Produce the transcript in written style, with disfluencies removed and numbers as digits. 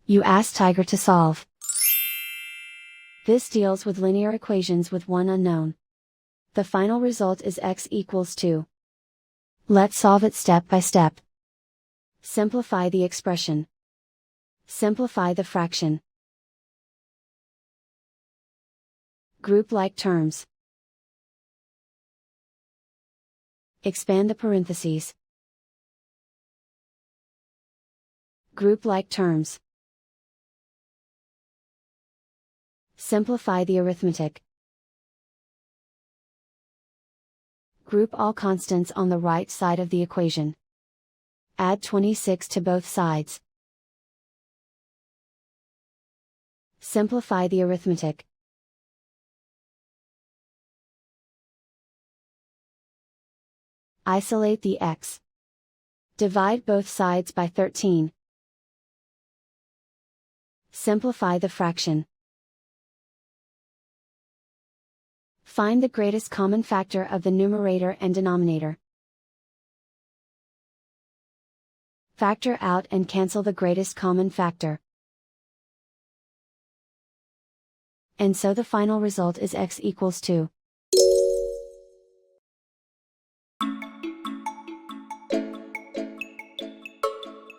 You ask Tiger to solve. This deals with linear equations with one unknown. The final result is x equals 2. Let's solve it step by step. Simplify the expression. Simplify the fraction. Group like terms. Expand the parentheses. Group like terms. Simplify the arithmetic. Group all constants on the right side of the equation. Add 26 to both sides. Simplify the arithmetic. Isolate the x. Divide both sides by 13. Simplify the fraction. Find the greatest common factor of the numerator and denominator. Factor out and cancel the greatest common factor. And so the final result is x equals 2.